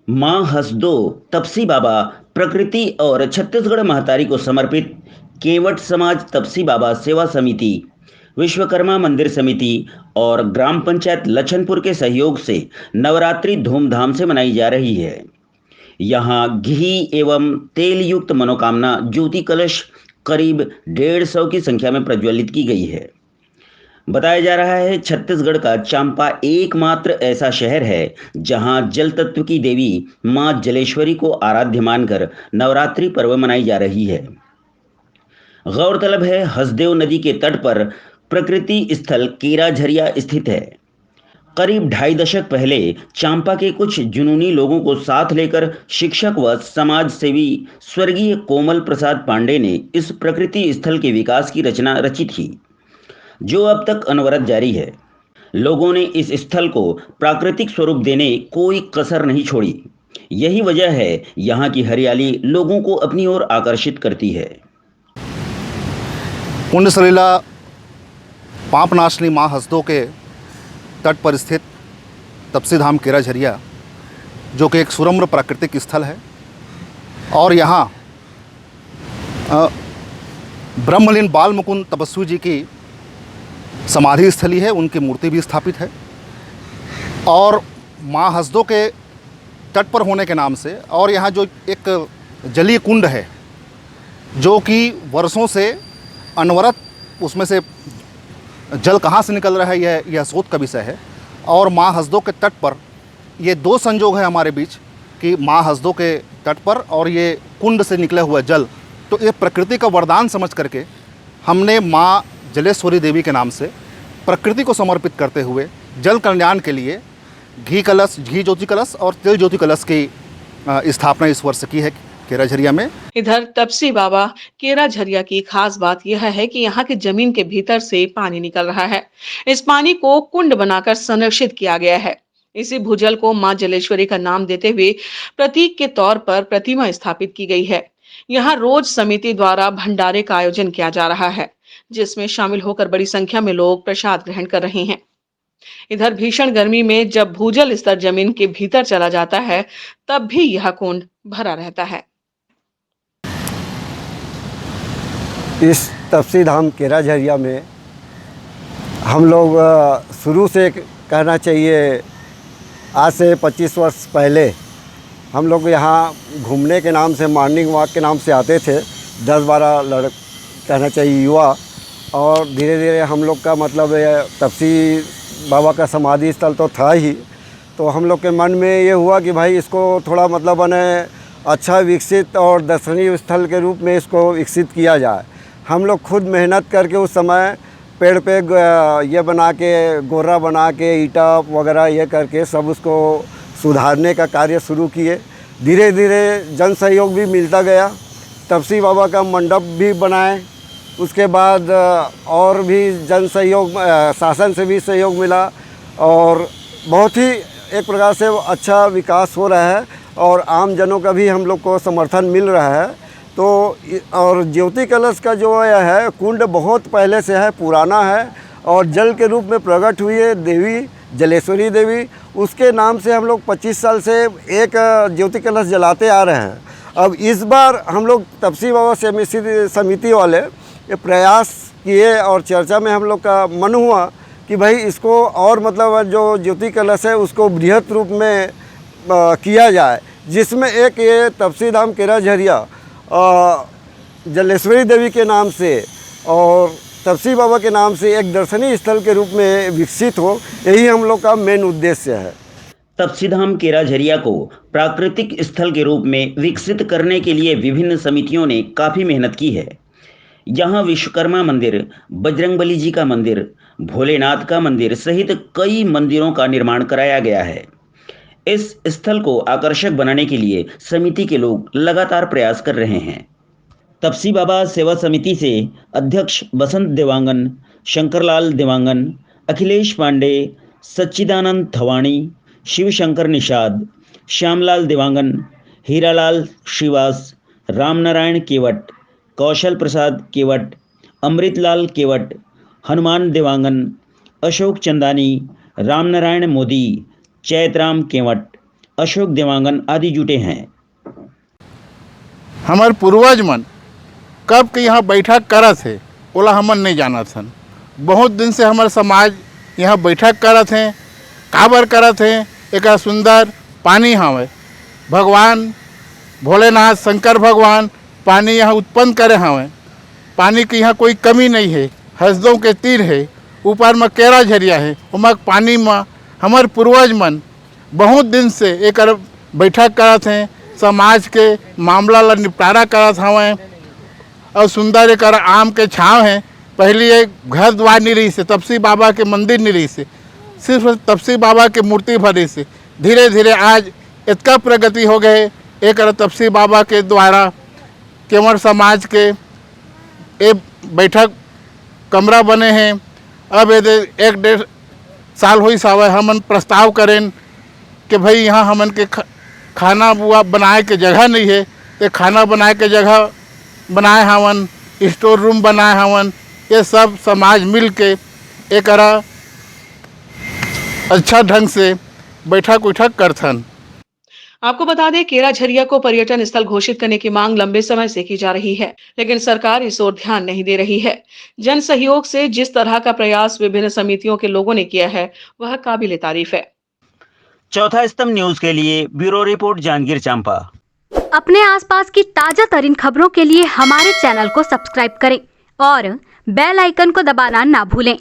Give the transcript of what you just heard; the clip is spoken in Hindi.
माँ हसदो तपसी बाबा प्रकृति और छत्तीसगढ़ महतारी को समर्पित केवट समाज तपसी बाबा सेवा समिति, विश्वकर्मा मंदिर समिति और ग्राम पंचायत लछनपुर के सहयोग से नवरात्रि धूमधाम से मनाई जा रही है। यहाँ घी एवं तेल युक्त मनोकामना ज्योति कलश करीब 150 की संख्या में प्रज्वलित की गई है। बताया जा रहा है छत्तीसगढ़ का चांपा एकमात्र ऐसा शहर है जहां जल तत्व की देवी मां जलेश्वरी को आराध्य मानकर नवरात्रि पर्व मनाई जा रही है। गौरतलब है हसदेव नदी के तट पर प्रकृति स्थल केरा झरिया स्थित है। करीब 2.5 दशक पहले चांपा के कुछ जुनूनी लोगों को साथ लेकर शिक्षक व समाज सेवी स्वर्गीय कोमल प्रसाद पांडे ने इस प्रकृति स्थल के विकास की रचना रची थी, जो अब तक अनवरत जारी है। लोगों ने इस स्थल को प्राकृतिक स्वरूप देने कोई कसर नहीं छोड़ी। यही वजह है यहाँ की हरियाली लोगों को अपनी ओर आकर्षित करती है। कुंड सलीला पापनाशनी माँ हसदो के तट पर स्थित तपसी धाम केरा झरिया, जो कि एक सुरम्य प्राकृतिक स्थल है और यहाँ ब्रह्मलीन बाल मुकुंद तपस्वी जी की समाधि स्थली है, उनकी मूर्ति भी स्थापित है। और माँ हसदो के तट पर होने के नाम से और यहाँ जो एक जलीय कुंड है जो कि वर्षों से अनवरत उसमें से जल कहाँ से निकल रहा है यह शोध का विषय है। और माँ हसदो के तट पर ये दो संजोग है हमारे बीच कि माँ हसदो के तट पर और ये कुंड से निकले हुआ जल, तो ये प्रकृति का वरदान समझ करके हमने माँ जलेश्वरी देवी के नाम से प्रकृति को समर्पित करते हुए जल कल्याण के लिए घी ज्योति कलश और तेल ज्योति कलश की स्थापना इस वर्ष की है केरा झरिया में। इधर तपसी बाबा केरा झरिया की खास बात यह है कि यहाँ की जमीन के भीतर से पानी निकल रहा है। इस पानी को कुंड बनाकर संरक्षित किया गया है। इसी भूजल को मां जलेश्वरी का नाम देते हुए प्रतीक के तौर पर प्रतिमा स्थापित की गई है। यहाँ रोज समिति द्वारा भंडारे का आयोजन किया जा रहा है, जिसमें शामिल होकर बड़ी संख्या में लोग प्रसाद ग्रहण कर रहे हैं। इधर भीषण गर्मी में जब भूजल स्तर जमीन के भीतर चला जाता है, तब भी यह कुंड भरा रहता है। इस तपसी धाम केरा झरिया में हम लोग शुरू से कहना चाहिए, आज से 25 वर्ष पहले हम लोग यहाँ घूमने के नाम से, मॉर्निंग वॉक के नाम से आते थे। 10-12 कहना चाहिए युवा, और धीरे धीरे हम लोग का मतलब तपसी बाबा का समाधि स्थल तो था ही, तो हम लोग के मन में ये हुआ कि भाई इसको थोड़ा मतलब अच्छा विकसित और दर्शनीय स्थल के रूप में इसको विकसित किया जाए। हम लोग खुद मेहनत करके उस समय पेड़ पे ये बना के, गोरा बना के, ईटा वगैरह ये करके सब उसको सुधारने का कार्य शुरू किए। धीरे धीरे जन सहयोग भी मिलता गया। तपसी बाबा का मंडप भी बनाए, उसके बाद और भी जन सहयोग, शासन से भी सहयोग मिला और बहुत ही एक प्रकार से अच्छा विकास हो रहा है और आम जनों का भी हम लोग को समर्थन मिल रहा है। तो और ज्योति कलश का जो है कुंड बहुत पहले से है, पुराना है और जल के रूप में प्रकट हुई है देवी जलेश्वरी देवी, उसके नाम से हम लोग 25 साल से एक ज्योति कलश जलाते आ रहे हैं। अब इस बार हम लोग तपसी बाबा समिति वाले ये प्रयास किए और चर्चा में हम लोग का मन हुआ कि भाई इसको और मतलब जो ज्योति कलश है उसको बृहत रूप में किया जाए, जिसमें एक ये तपसी धाम केरा झरिया जलेश्वरी देवी के नाम से और तपसी बाबा के नाम से एक दर्शनीय स्थल के रूप में विकसित हो। यही हम लोग का मेन उद्देश्य है। तपसी धाम केरा झरिया को प्राकृतिक स्थल के रूप में विकसित करने के लिए विभिन्न समितियों ने काफ़ी मेहनत की है। यहाँ विश्वकर्मा मंदिर, बजरंगबली जी का मंदिर, भोलेनाथ का मंदिर सहित कई मंदिरों का निर्माण कराया गया है। इस स्थल को आकर्षक बनाने के लिए समिति के लोग लगातार प्रयास कर रहे हैं। तपसी बाबा सेवा समिति से अध्यक्ष बसंत देवांगन, शंकरलाल देवांगन, अखिलेश पांडे, सच्चिदानंद थवाणी, शिवशंकर निषाद, श्यामलाल देवांगन, हीरालाल श्रीवास, रामनारायण केवट, कौशल प्रसाद केवट, अमृतलाल केवट, हनुमान देवांगन, अशोक चंदानी, रामनारायण मोदी, चैतराम केवट, अशोक देवांगन आदि जुटे हैं। हमार पूर्वज मन कब के यहाँ बैठक करत है ओला हमन नहीं जानत हन। बहुत दिन से हमार समाज यहाँ बैठक करत हैं। काबर करत हैं? एक सुंदर पानी हवे, भगवान भोलेनाथ शंकर भगवान पानी यहाँ उत्पन्न करे हवे। पानी की यहाँ कोई कमी नहीं है। हसदों के तीर है, ऊपर में केरा झरिया है, उमक पानी में हमार पूर्वज मन बहुत दिन से एक बैठक करत हैं, समाज के मामला ला निपटारा करत हवे। और सुंदर एक आम के छाँव है। पहले एक घर द्वार नहीं रही से, तपसी बाबा के मंदिर नहीं रही से, सिर्फ तपसी बाबा के मूर्ति भरी से। धीरे धीरे आज इतना प्रगति हो गए। एक तपसी बाबा के द्वारा केवट समाज के एक बैठक कमरा बने हैं। अब ये 1-1.5 साल हुई सावे हमन प्रस्ताव करें कि भाई यहाँ हमन के खाना बुआ बनाए के जगह नहीं है, तो खाना बनाए के जगह बनाए हवन, स्टोर रूम बनाए हवन। ये सब समाज मिल के एक अच्छा ढंग से बैठक उठक करथन। आपको बता दें, केरा झरिया को पर्यटन स्थल घोषित करने की मांग लंबे समय से की जा रही है, लेकिन सरकार इस ओर ध्यान नहीं दे रही है। जन सहयोग से जिस तरह का प्रयास विभिन्न समितियों के लोगों ने किया है, वह काबिले तारीफ है। चौथा स्तंभ न्यूज के लिए ब्यूरो रिपोर्ट जांजगीर चांपा। अपने आसपास की ताजा तरीन खबरों के लिए हमारे चैनल को सब्सक्राइब करें और बेल आइकन को दबाना ना भूलें।